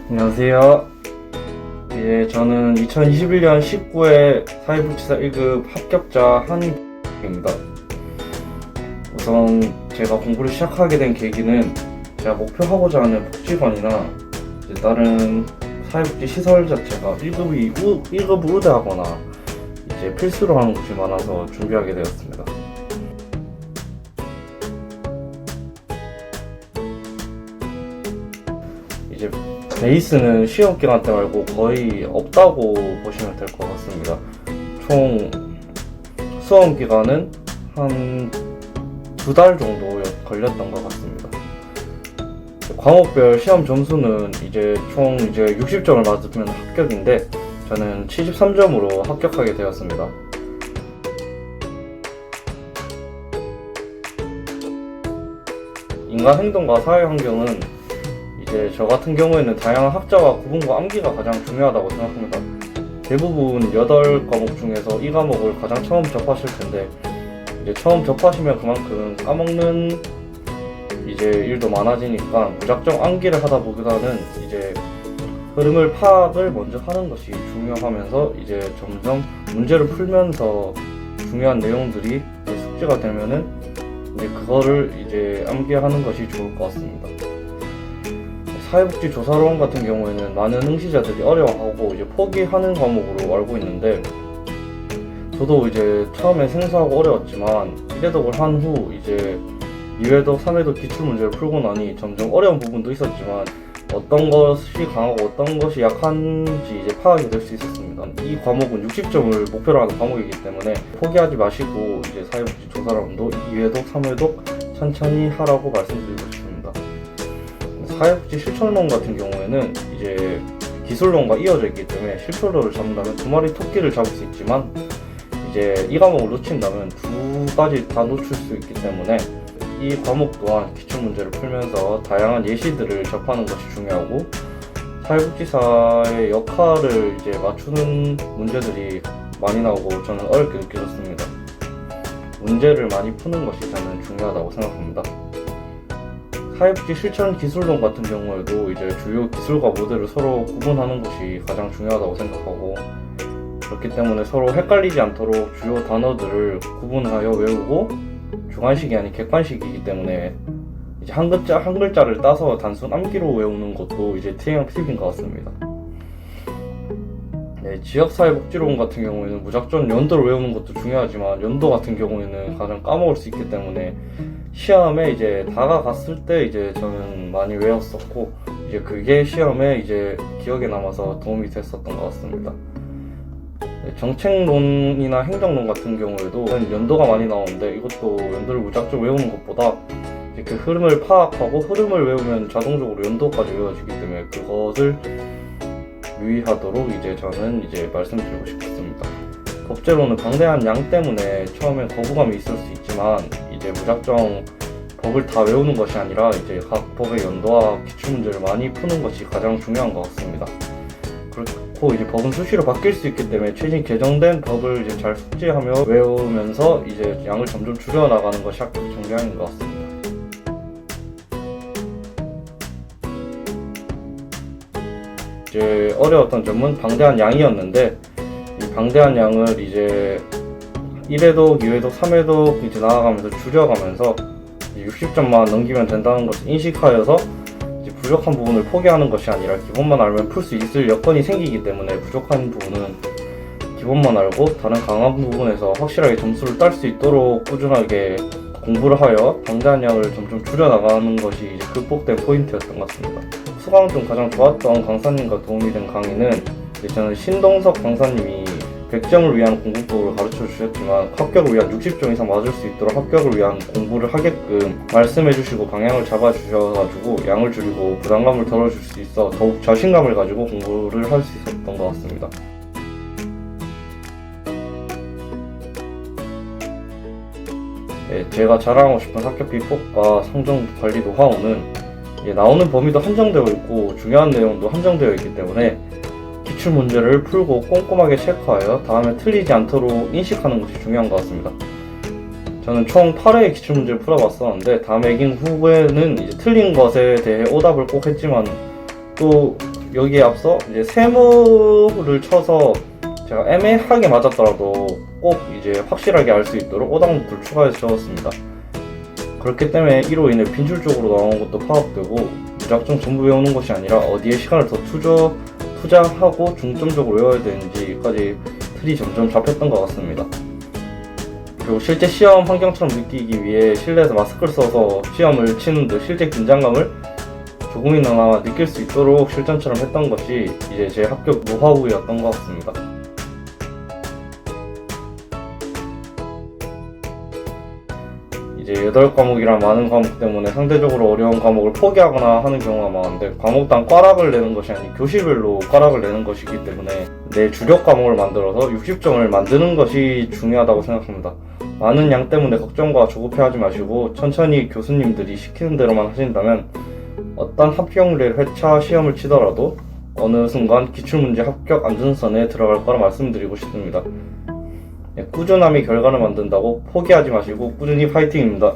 안녕하세요. 저는 2021년 19회 사회복지사 1급 합격자 한입니다. 우선 제가 공부를 시작하게 된 계기는 제가 목표하고자 하는 복지관이나 다른 사회복지 시설 자체가 1급이 우대하거나 필수로 하는 곳이 많아서 준비하게 되었습니다. 베이스는 시험 기간 때 말고 거의 없다고 보시면 될 것 같습니다. 총 수험 기간은 한 2달 정도 걸렸던 것 같습니다. 과목별 시험 점수는 총 60점을 맞으면 합격인데 저는 73점으로 합격하게 되었습니다. 인간 행동과 사회 환경은 저 같은 경우에는 다양한 학자와 구분과 암기가 가장 중요하다고 생각합니다. 대부분 8과목 중에서 이 과목을 가장 처음 접하실 텐데 처음 접하시면 그만큼 까먹는 일도 많아지니까 무작정 암기를 하다 보기보다는 흐름을 파악을 먼저 하는 것이 중요하면서 점점 문제를 풀면서 중요한 내용들이 숙제가 되면은 그거를 암기하는 것이 좋을 것 같습니다. 사회복지 조사론 같은 경우에는 많은 응시자들이 어려워하고 포기하는 과목으로 알고 있는데 저도 처음에 생소하고 어려웠지만 1회독을 한 후 2회독, 3회독 기출문제를 풀고 나니 점점 어려운 부분도 있었지만 어떤 것이 강하고 어떤 것이 약한지 파악이 될 수 있었습니다. 이 과목은 60점을 목표로 하는 과목이기 때문에 포기하지 마시고 사회복지 조사론도 2회독, 3회독 천천히 하라고 말씀드리고 싶습니다. 사회복지 실천론 같은 경우에는 기술론과 이어져 있기 때문에 실천론을 잡는다면 2마리 토끼를 잡을 수 있지만 이 과목을 놓친다면 2가지 다 놓칠 수 있기 때문에 이 과목 또한 기출문제를 풀면서 다양한 예시들을 접하는 것이 중요하고 사회복지사의 역할을 맞추는 문제들이 많이 나오고 저는 어렵게 느껴졌습니다. 문제를 많이 푸는 것이 저는 중요하다고 생각합니다. 사회복지 실천 기술론 같은 경우에도 주요 기술과 모델을 서로 구분하는 것이 가장 중요하다고 생각하고 그렇기 때문에 서로 헷갈리지 않도록 주요 단어들을 구분하여 외우고 주관식이 아닌 객관식이기 때문에 한 글자를 따서 단순 암기로 외우는 것도 팁인 것 같습니다. 지역사회복지론 같은 경우에는 무작정 연도를 외우는 것도 중요하지만 연도 같은 경우에는 가장 까먹을 수 있기 때문에 시험에 다가갔을 때 저는 많이 외웠었고 그게 시험에 기억에 남아서 도움이 됐었던 것 같습니다. 정책론이나 행정론 같은 경우에도 연도가 많이 나오는데 이것도 연도를 무작정 외우는 것보다 그 흐름을 파악하고 흐름을 외우면 자동적으로 연도까지 외워지기 때문에 그것을 유의하도록 저는 말씀드리고 싶습니다. 법제로는 방대한 양 때문에 처음엔 거부감이 있을 수 있지만 무작정 법을 다 외우는 것이 아니라 각 법의 연도와 기출문제를 많이 푸는 것이 가장 중요한 것 같습니다. 그렇고 법은 수시로 바뀔 수 있기 때문에 최신 개정된 법을 잘 숙지하며 외우면서 양을 점점 줄여나가는 것이 합격 정량인 것 같습니다. 어려웠던 점은 방대한 양이었는데 이 방대한 양을 1회독, 2회독, 3회독 나아가면서 줄여가면서 60점만 넘기면 된다는 것을 인식하여서 부족한 부분을 포기하는 것이 아니라 기본만 알면 풀 수 있을 여건이 생기기 때문에 부족한 부분은 기본만 알고 다른 강한 부분에서 확실하게 점수를 딸 수 있도록 꾸준하게 공부를 하여 방대한 양을 점점 줄여나가는 것이 극복된 포인트였던 것 같습니다. 수강 중 가장 좋았던 강사님과 도움이 된 강의는 저는 신동석 강사님이 100점을 위한 공부법을 가르쳐 주셨지만 합격을 위한 60점 이상 맞을 수 있도록 합격을 위한 공부를 하게끔 말씀해 주시고 방향을 잡아 주셔가지고 양을 줄이고 부담감을 덜어줄 수 있어 더욱 자신감을 가지고 공부를 할 수 있었던 것 같습니다. 제가 자랑하고 싶은 합격 비법과 성적 관리 노하우는 나오는 범위도 한정되어 있고 중요한 내용도 한정되어 있기 때문에 기출 문제를 풀고 꼼꼼하게 체크하여 다음에 틀리지 않도록 인식하는 것이 중요한 것 같습니다. 저는 총 8회의 기출문제를 풀어봤었는데 다 매긴 후에는 이제 틀린 것에 대해 오답을 꼭 했지만 또 여기에 앞서 이제 세모를 쳐서 제가 애매하게 맞았더라도 꼭 이제 확실하게 알 수 있도록 오답노트를 추가해서 적었습니다. 그렇기 때문에 이로 인해 빈출적으로 나오는 것도 파악되고 무작정 전부 외우는 것이 아니라 어디에 시간을 더 투자하고 중점적으로 외워야 되는지까지 틀이 점점 잡혔던 것 같습니다. 그리고 실제 시험 환경처럼 느끼기 위해 실내에서 마스크를 써서 시험을 치는 듯 실제 긴장감을 조금이나마 느낄 수 있도록 실전처럼 했던 것이 이제 제 합격 노하우였던 것 같습니다. 이제 8과목이란 많은 과목 때문에 상대적으로 어려운 과목을 포기하거나 하는 경우가 많은데 과목당 꽈락을 내는 것이 아닌 교실별로 꽈락을 내는 것이기 때문에 내 주력 과목을 만들어서 60점을 만드는 것이 중요하다고 생각합니다. 많은 양 때문에 걱정과 조급해하지 마시고 천천히 교수님들이 시키는 대로만 하신다면 어떤 합격률 회차 시험을 치더라도 어느 순간 기출문제 합격 안전선에 들어갈 거라 말씀드리고 싶습니다. 꾸준함이 결과를 만든다고 포기하지 마시고 꾸준히 파이팅입니다.